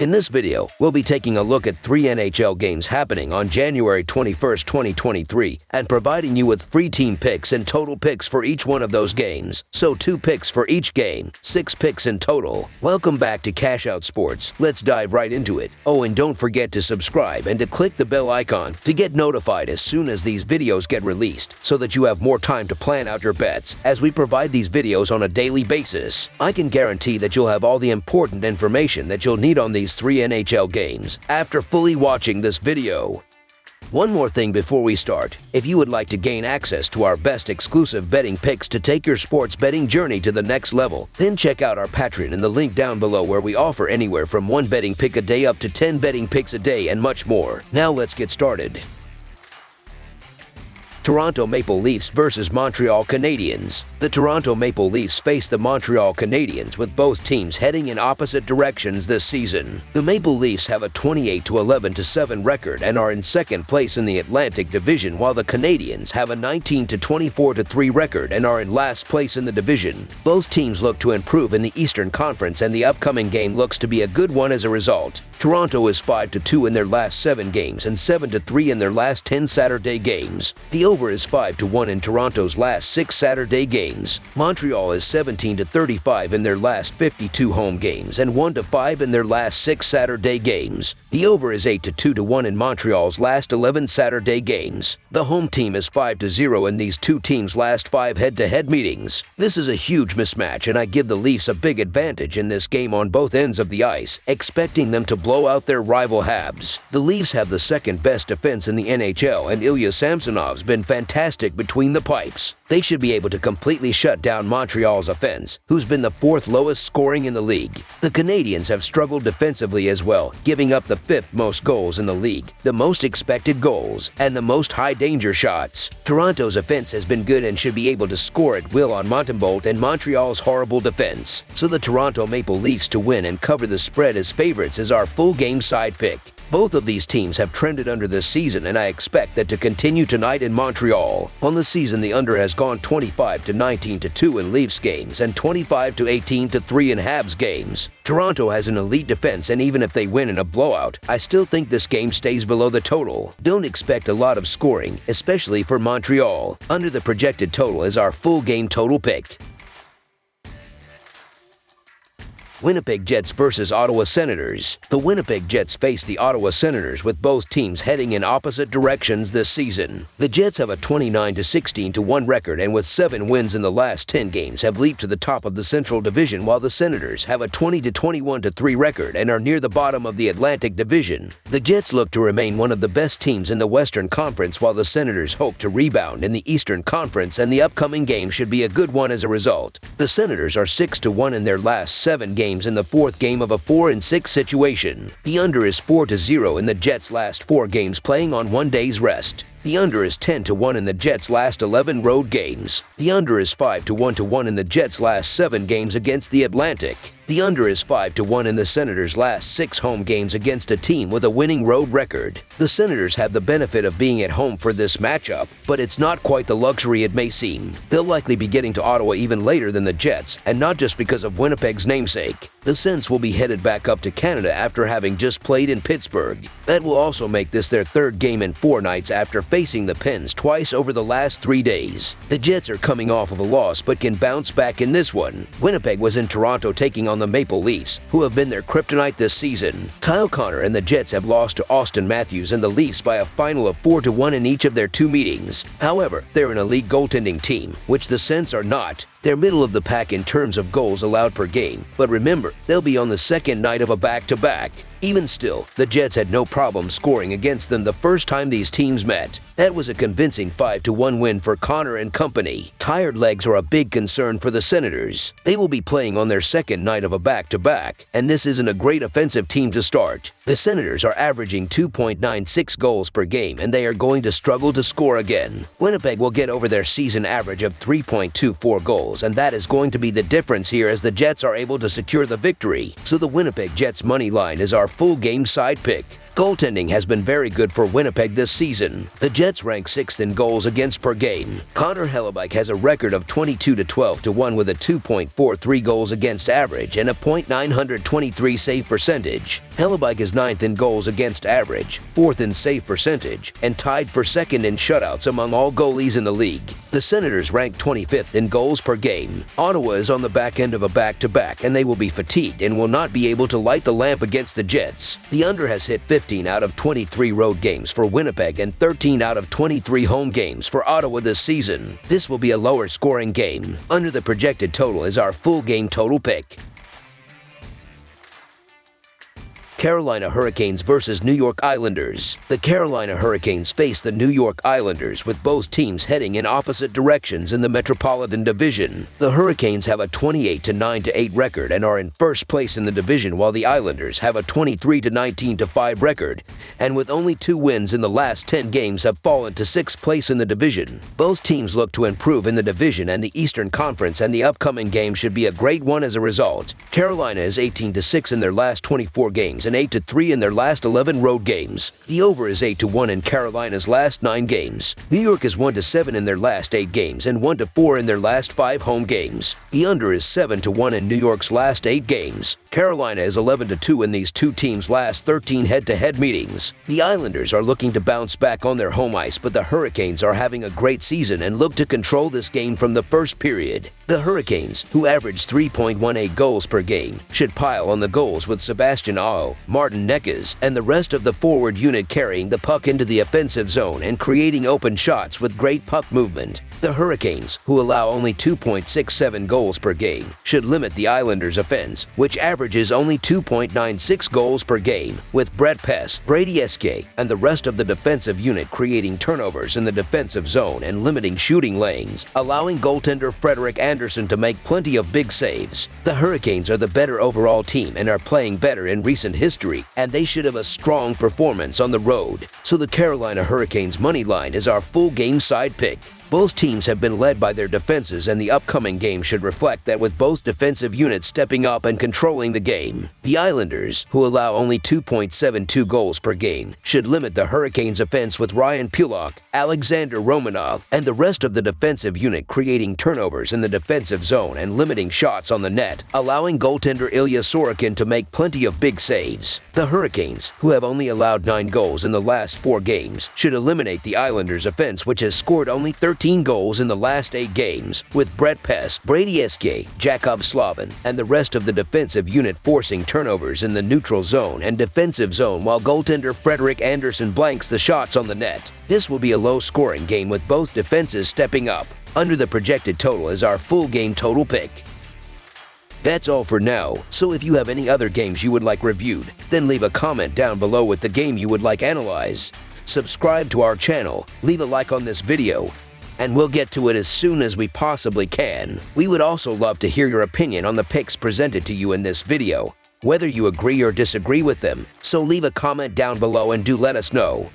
In this video, we'll be taking a look at 3 NHL games happening on January 21st, 2023, and providing you with free team picks and total picks for each one of those games. So 2 picks for each game, 6 picks in total. Welcome back to Cash Out Sports. Let's dive right into it. Oh, and don't forget to subscribe and to click the bell icon to get notified as soon as these videos get released, so that you have more time to plan out your bets as we provide these videos on a daily basis. I can guarantee that you'll have all the important information that you'll need on these 3 NHL games after fully watching this video. One more thing before we start. If you would like to gain access to our best exclusive betting picks to take your sports betting journey to the next level, then check out our Patreon in the link down below, where we offer anywhere from 1 betting pick a day up to 10 betting picks a day and much more. Now let's get started. Toronto Maple Leafs versus Montreal Canadiens. The Toronto Maple Leafs face the Montreal Canadiens, with both teams heading in opposite directions this season. The Maple Leafs have a 28-11-7 record and are in second place in the Atlantic Division, while the Canadiens have a 19-24-3 record and are in last place in the division. Both teams look to improve in the Eastern Conference, and the upcoming game looks to be a good one as a result. Toronto is 5-2 in their last 7 games and 7-3 in their last 10 Saturday games. The over is 5-1 in Toronto's last 6 Saturday games. Montreal is 17-35 in their last 52 home games and 1-5 in their last 6 Saturday games. The over is 8-2 in Montreal's last 11 Saturday games. The home team is 5-0 in these two teams' last 5 head-to-head meetings. This is a huge mismatch, and I give the Leafs a big advantage in this game on both ends of the ice, expecting them to blow out their rival Habs. The Leafs have the second best defense in the NHL, and Ilya Samsonov's been fantastic between the pipes. They should be able to completely shut down Montreal's offense, who's been the 4th lowest scoring in the league. The Canadiens have struggled defensively as well, giving up the 5th most goals in the league, the most expected goals, and the most high-danger shots. Toronto's offense has been good and should be able to score at will on Montembeault and Montreal's horrible defense. So the Toronto Maple Leafs to win and cover the spread as favorites is our full game side pick. Both of these teams have trended under this season, and I expect that to continue tonight in Montreal. On the season, the under has gone 25-19-2 in Leafs games and 25-18-3 in Habs games. Toronto has an elite defense, and even if they win in a blowout, I still think this game stays below the total. Don't expect a lot of scoring, especially for Montreal. Under the projected total is our full game total pick. Winnipeg Jets versus Ottawa Senators. The Winnipeg Jets face the Ottawa Senators, with both teams heading in opposite directions this season. The Jets have a 29-16-1 record, and with 7 wins in the last 10 games have leaped to the top of the Central Division, while the Senators have a 20-21-3 record and are near the bottom of the Atlantic Division. The Jets look to remain one of the best teams in the Western Conference, while the Senators hope to rebound in the Eastern Conference, and the upcoming game should be a good one as a result. The Senators are 6-1 in their last 7 games in the 4th game of a 4-6 situation. The under is 4-0 in the Jets' last 4 games playing on 1 day's rest. The under is 10-1 in the Jets' last 11 road games. The under is 5-1 in the Jets' last 7 games against the Atlantic. The under is 5-1 in the Senators' last 6 home games against a team with a winning road record. The Senators have the benefit of being at home for this matchup, but it's not quite the luxury it may seem. They'll likely be getting to Ottawa even later than the Jets, and not just because of Winnipeg's namesake. The Sens will be headed back up to Canada after having just played in Pittsburgh. That will also make this their 3rd game in 4 nights after facing the Pens twice over the last 3 days. The Jets are coming off of a loss but can bounce back in this one. Winnipeg was in Toronto taking on the Maple Leafs, who have been their kryptonite this season. Kyle Connor and the Jets have lost to Austin Matthews and the Leafs by a final of 4-1 in each of their 2 meetings. However, they're an elite goaltending team, which the Sens are not. They're middle of the pack in terms of goals allowed per game, but remember, they'll be on the 2nd night of a back-to-back. Even still, the Jets had no problem scoring against them the first time these teams met. That was a convincing 5-1 win for Connor and company. Tired legs are a big concern for the Senators. They will be playing on their 2nd night of a back-to-back, and this isn't a great offensive team to start. The Senators are averaging 2.96 goals per game, and they are going to struggle to score again. Winnipeg will get over their season average of 3.24 goals, and that is going to be the difference here as the Jets are able to secure the victory. So the Winnipeg Jets money line is our full game side pick. Goaltending has been very good for Winnipeg this season. The Jets rank 6th in goals against per game. Connor Hellebuyck has a record of 22-12-1 with a 2.43 goals against average and a .923 save percentage. Hellebuyck is 9th in goals against average, 4th in save percentage, and tied for 2nd in shutouts among all goalies in the league. The Senators rank 25th in goals per game. Ottawa is on the back end of a back-to-back, and they will be fatigued and will not be able to light the lamp against the Jets. The under has hit 15 out of 23 road games for Winnipeg and 13 out of 23 home games for Ottawa this season. This will be a lower scoring game. Under the projected total is our full game total pick. Carolina Hurricanes versus New York Islanders. The Carolina Hurricanes face the New York Islanders with both teams heading in opposite directions in the Metropolitan Division. The Hurricanes have a 28-9-8 record and are in first place in the division, while the Islanders have a 23-19-5 record and with only 2 wins in the last 10 games have fallen to 6th place in the division. Both teams look to improve in the division and the Eastern Conference, and the upcoming game should be a great one as a result. Carolina is 18-6 in their last 24 games and 8-3 in their last 11 road games. The over is 8-1 in Carolina's last 9 games. New York is 1-7 in their last 8 games and 1-4 in their last 5 home games. The under is 7-1 in New York's last 8 games. Carolina is 11-2 in these two teams' last 13 head-to-head meetings. The Islanders are looking to bounce back on their home ice, but the Hurricanes are having a great season and look to control this game from the first period. The Hurricanes, who average 3.18 goals per game, should pile on the goals with Sebastian Aho, Martin Necas, and the rest of the forward unit carrying the puck into the offensive zone and creating open shots with great puck movement. The Hurricanes, who allow only 2.67 goals per game, should limit the Islanders' offense, which averages only 2.96 goals per game, with Brett Pesce, Brady Skjei, and the rest of the defensive unit creating turnovers in the defensive zone and limiting shooting lanes, allowing goaltender Frederik Andersen to make plenty of big saves. The Hurricanes are the better overall team and are playing better in recent history, and they should have a strong performance on the road. So the Carolina Hurricanes money line is our full game side pick. Both teams have been led by their defenses, and the upcoming game should reflect that, with both defensive units stepping up and controlling the game. The Islanders, who allow only 2.72 goals per game, should limit the Hurricanes' offense with Ryan Pulock, Alexander Romanov, and the rest of the defensive unit creating turnovers in the defensive zone and limiting shots on the net, allowing goaltender Ilya Sorokin to make plenty of big saves. The Hurricanes, who have only allowed 9 goals in the last 4 games, should eliminate the Islanders' offense, which has scored only 13 goals in the last 8 games, with Brett Pesce, Brady Skjei, Jakub Slavin, and the rest of the defensive unit forcing turnovers in the neutral zone and defensive zone, while goaltender Frederik Andersen blanks the shots on the net. This will be a low-scoring game with both defenses stepping up. Under the projected total is our full game total pick. That's all for now, so if you have any other games you would like reviewed, then leave a comment down below with the game you would like analyzed. Subscribe to our channel, leave a like on this video, and we'll get to it as soon as we possibly can. We would also love to hear your opinion on the picks presented to you in this video, whether you agree or disagree with them, so leave a comment down below and do let us know.